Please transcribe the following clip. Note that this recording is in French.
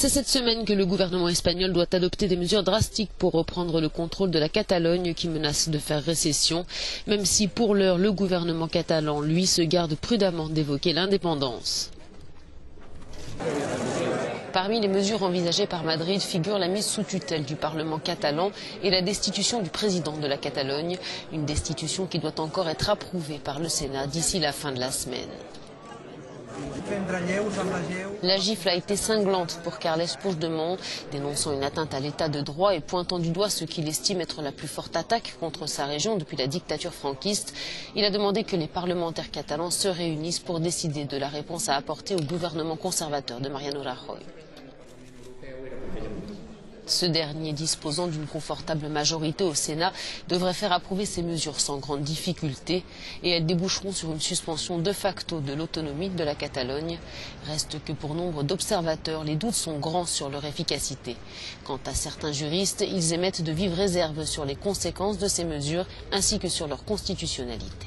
C'est cette semaine que le gouvernement espagnol doit adopter des mesures drastiques pour reprendre le contrôle de la Catalogne qui menace de faire récession, même si pour l'heure le gouvernement catalan, lui, se garde prudemment d'évoquer l'indépendance. Parmi les mesures envisagées par Madrid figure la mise sous tutelle du Parlement catalan et la destitution du président de la Catalogne, une destitution qui doit encore être approuvée par le Sénat d'ici la fin de la semaine. La gifle a été cinglante pour Carles Puigdemont, dénonçant une atteinte à l'état de droit et pointant du doigt ce qu'il estime être la plus forte attaque contre sa région depuis la dictature franquiste. Il a demandé que les parlementaires catalans se réunissent pour décider de la réponse à apporter au gouvernement conservateur de Mariano Rajoy. Ce dernier, disposant d'une confortable majorité au Sénat, devrait faire approuver ces mesures sans grande difficulté et elles déboucheront sur une suspension de facto de l'autonomie de la Catalogne. Reste que pour nombre d'observateurs, les doutes sont grands sur leur efficacité. Quant à certains juristes, ils émettent de vives réserves sur les conséquences de ces mesures ainsi que sur leur constitutionnalité.